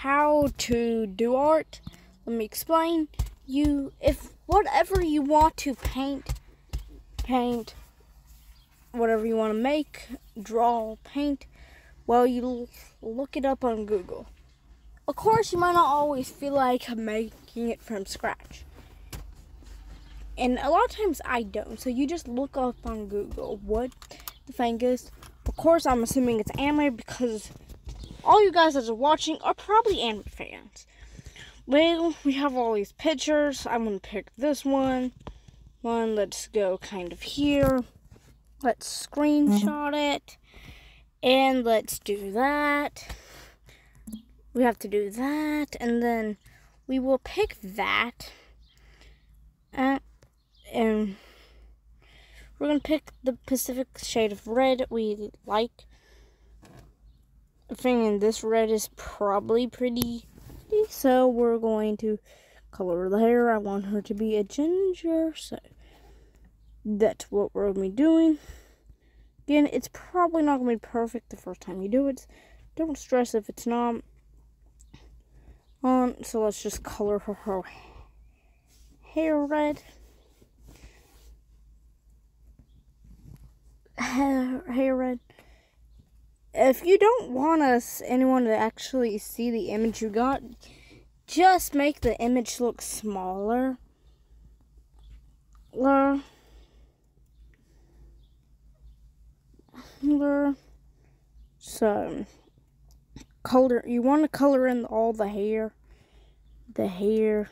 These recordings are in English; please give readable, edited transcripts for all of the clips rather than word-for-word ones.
how to do art. Let me explain. If whatever you want to paint, whatever you want to make, draw, paint, well, you look it up on Google. Of course, you might not always feel like making it from scratch. And a lot of times I don't. So you just look up on Google what the thing is. Of course, I'm assuming it's anime because all you guys that are watching are probably anime fans. Well, we have all these pictures. I'm going to pick this one. Let's go kind of here. Let's screenshot it. And let's do that. We have to do that. And then we will pick that. And we're going to pick the Pacific shade of red we like. I think this red is probably pretty. So we're going to color the hair. I want her to be a ginger. So that's what we're going to be doing. Again, it's probably not going to be perfect the first time you do it. Don't stress if it's not. So let's just color her hair red. Hair red. If you don't want anyone to actually see the image you got, just make the image look smaller. So, you want to color in all the hair. Color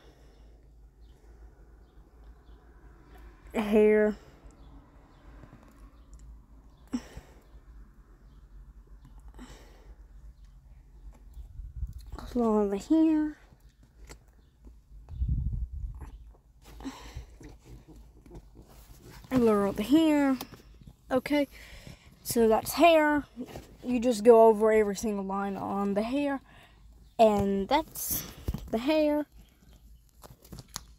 the hair. Color the hair. Okay, so that's hair. You just go over every single line on the hair, and that's the hair.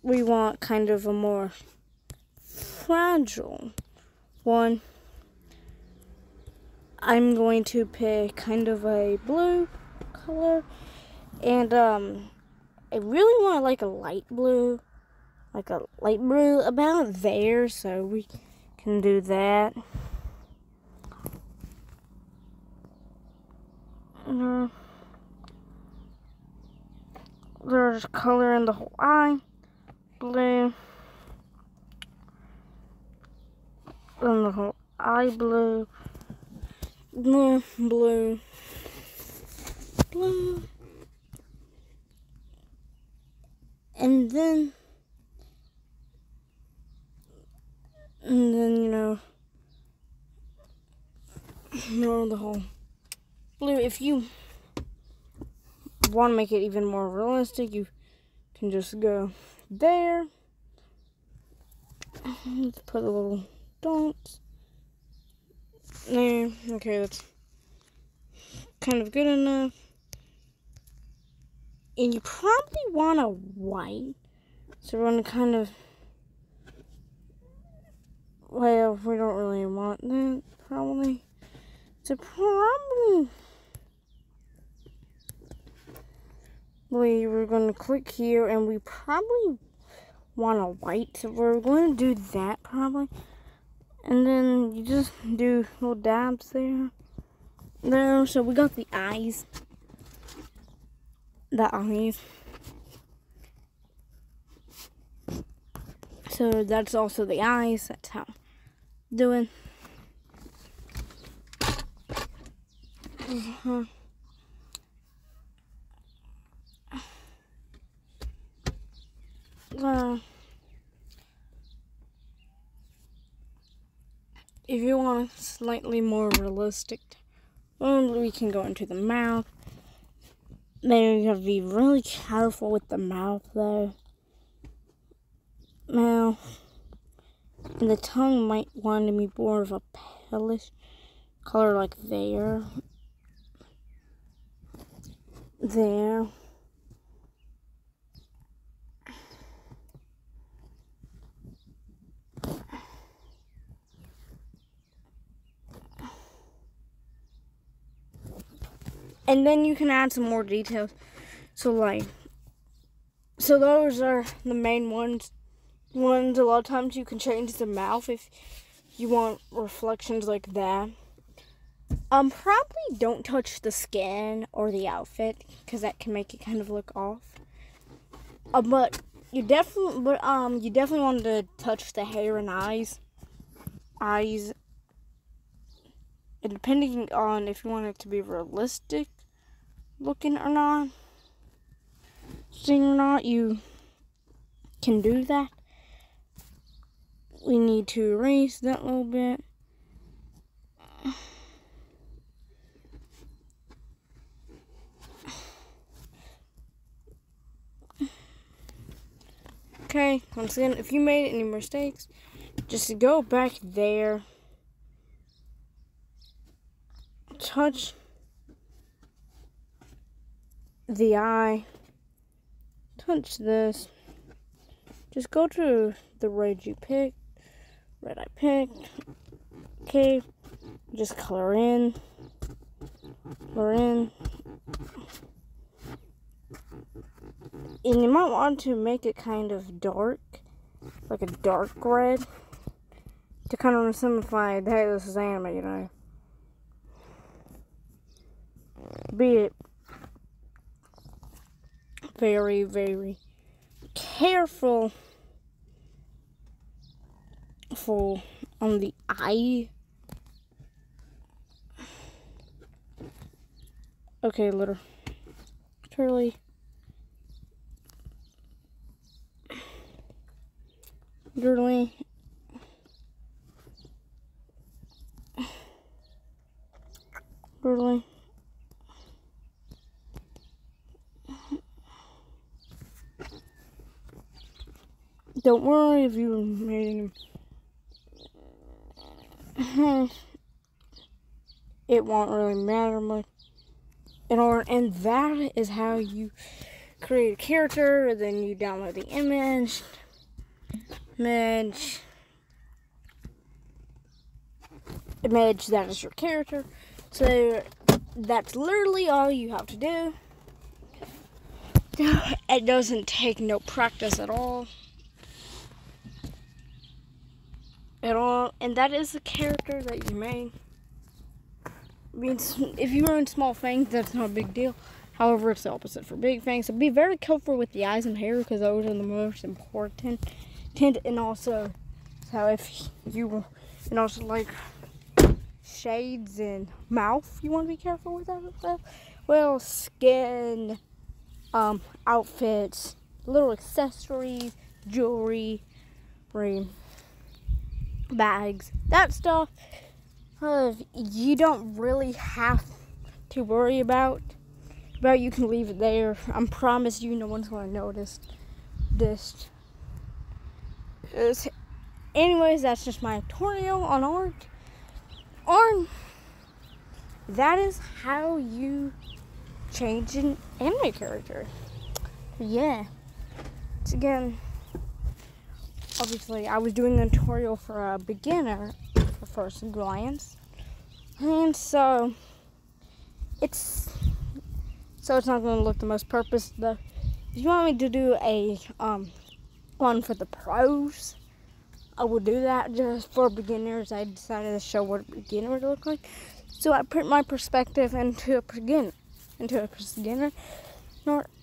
We want kind of a more fragile one. I'm going to pick kind of a blue color, and I really want like a light blue, about there, so we can do that. There's color in the whole eye, blue, and the whole eye blue, blue, and then the whole blue. If you want to make it even more realistic, you can just go there. Let's put a little dots there. Okay, that's kind of good enough. And you probably want a white. So we're going to kind of, well, we don't really want that, probably. So we're going to click here, and we probably want a white. So we're going to do that, probably. And then you just do little dabs there. So we got the eyes. So that's also the eyes. That's how I'm doing. If you want a slightly more realistic, we can go into the mouth. Then you have to be really careful with the mouth, though. Mouth. And the tongue might want to be more of a palish color, like there. And then you can add some more details So those are the main ones. A lot of times you can change the mouth if you want reflections like that. Probably don't touch the skin or the outfit because that can make it kind of look off. But you definitely want to touch the hair and eyes. And depending on if you want it to be realistic looking or not, you can do that. We need to erase that a little bit. Okay, once again, if you made any mistakes, just go back there, touch the eye, touch this, just go to the red I picked, okay, just color in, and you might want to make it kind of dark, like a dark red, to kind of simplify, hey, this is anime, Be it very, very careful on the eye. Okay, literally. Don't worry if you made him. It won't really matter much. And that is how you create a character, and then you download the image, that is your character. So that's literally all you have to do. It doesn't take no practice at all. And that is the character that you made. I mean, if you ruin small fangs, that's not a big deal. However, it's the opposite for big fangs. So be very careful with the eyes and hair, because those are the most important. And also, like shades and mouth, you want to be careful with that as well. Well, skin, outfits, little accessories, jewelry, bags, that stuff. You don't really have to worry about. You can leave it there. I promise you, no one's gonna notice this. Anyways, that's just my tutorial on art. That is how you change an anime character. Yeah. It's again. Obviously, I was doing a tutorial for a beginner for first glance, and so it's not going to look the most purpose. If you want me to do a one for the pros, I will do that. Just for beginners, I decided to show what a beginner would look like. So I put my perspective into a beginner.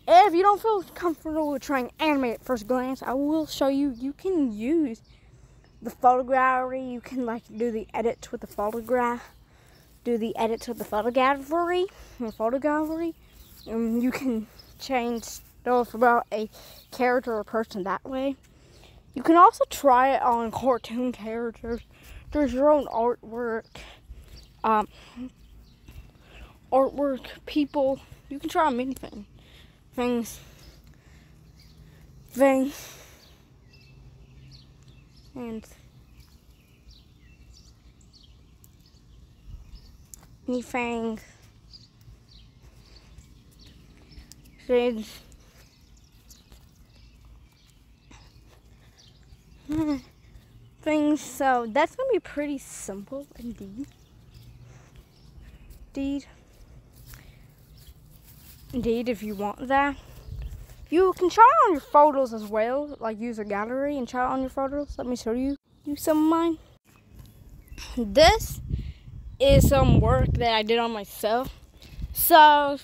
If you don't feel comfortable with trying anime at first glance, I will show you. You can use the photo gallery. You can do the edits with the photo gallery. And you can change stuff about a character or person that way. You can also try it on cartoon characters. There's your own artwork, people. You can try on many things, and anything, things. So that's gonna be pretty simple indeed. Indeed, if you want that. You can try it on your photos as well, like use a gallery and try it on your photos. Let me show you some of mine. This is some work that I did on myself. So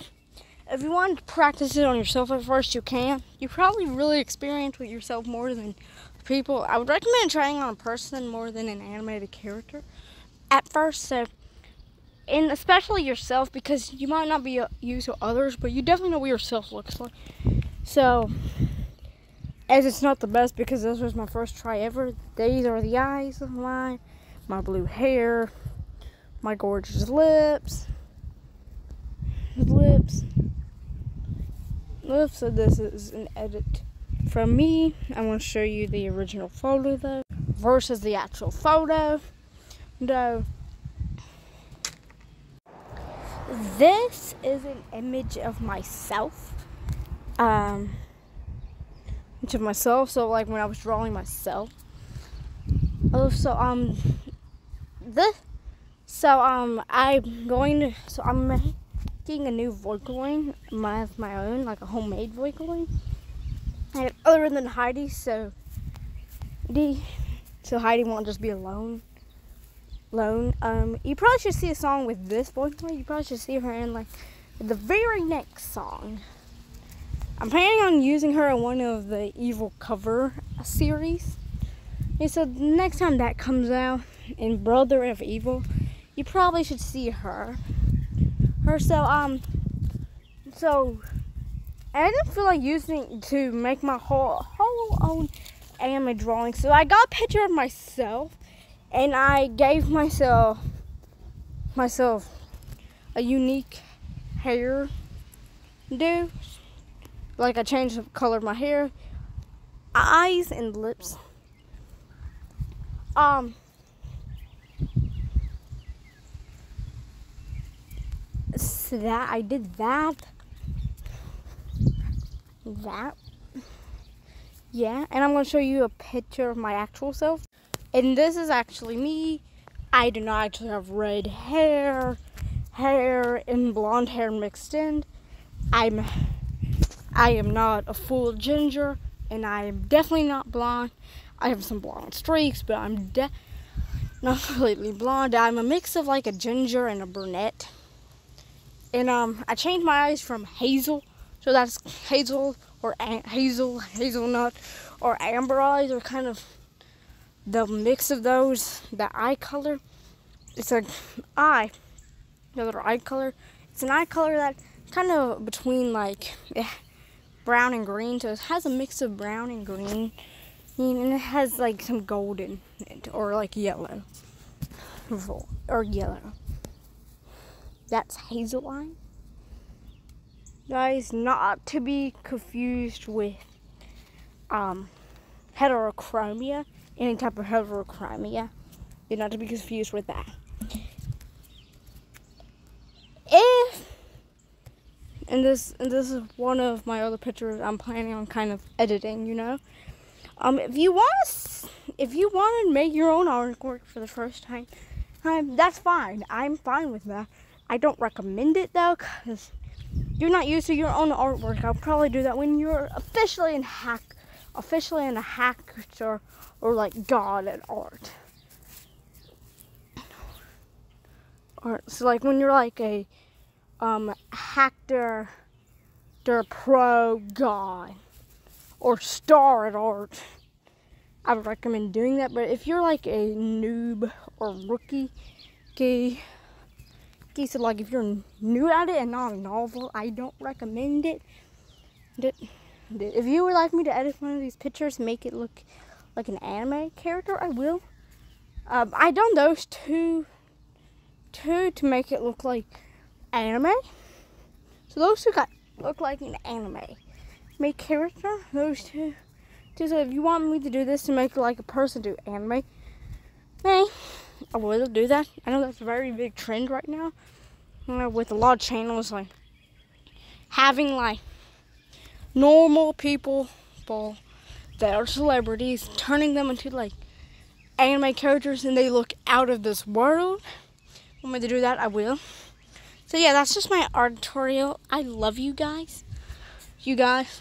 if you want to practice it on yourself at first, you can. You probably really experience with yourself more than people. I would recommend trying on a person more than an animated character at first. So, and especially yourself, because you might not be used to others, but you definitely know what yourself looks like. So, as it's not the best because this was my first try ever, these are the eyes of mine, my blue hair, my gorgeous lips. So this is an edit from me. I want to show you the original photo though, versus the actual photo. No. This is an image of myself. So like when I was drawing myself. I'm making a new Voicecoin, my own, like a homemade Voicecoin. And other than Heidi, so Heidi won't just be alone. You probably should see a song with this Voicecoin. You probably should see her in like the very next song. I'm planning on using her in one of the Evil cover series. And so next time that comes out in Brother of Evil, you probably should see her. So I didn't feel like using to make my whole own anime drawing. So I got a picture of myself and I gave myself a unique hair do. Like I changed the color of my hair, eyes, and lips. So that I did that. Yeah, and I'm gonna show you a picture of my actual self. And this is actually me. I do not actually have red hair and blonde hair mixed in. I am not a full ginger, and I am definitely not blonde. I have some blonde streaks, but I'm not completely blonde. I'm a mix of like a ginger and a brunette. And I changed my eyes from hazel, so that's hazel or hazelnut or amber eyes, or kind of the mix of those. The eye color, it's the other eye color. It's an eye color that kind of between like brown and green, so it has a mix of brown and green, and it has like some gold in it, or like yellow, or yellow. That's hazel eye. Guys, not to be confused with heterochromia, any type of heterochromia. You're not to be confused with that. And this is one of my other pictures I'm planning on kind of editing, you know. If you want to make your own artwork for the first time, that's fine. I'm fine with that. I don't recommend it though, because you're not used to your own artwork. I'll probably do that when you're officially in a hacker or like god at art. So like when you're like a hacker, pro god, or star at art, I would recommend doing that. But if you're like a noob or rookie, so like if you're new at it and not a novel, I don't recommend it. If you would like me to edit one of these pictures, make it look like an anime character, I will. I done those two to make it look like anime. So those two look like an anime character. Those two. So if you want me to do this to make it like a person do anime, hey, I will do that. I know that's a very big trend right now, with a lot of channels like having like normal people that are celebrities, turning them into like anime characters, and they look out of this world. Want me to do that? I will. So yeah, that's just my art tutorial. I love you guys. You guys.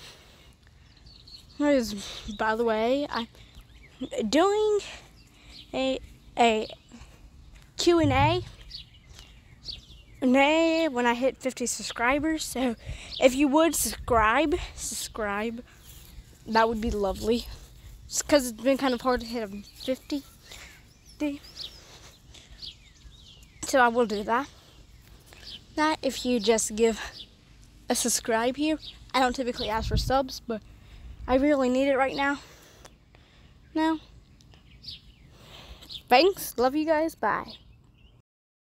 By the way, I'm doing a Q&A when I hit 50 subscribers. So if you would subscribe, that would be lovely. Just because it's been kind of hard to hit 50. So I will do that. That if you just give a subscribe here. I don't typically ask for subs, but I really need it right now. Thanks. Love you guys. Bye.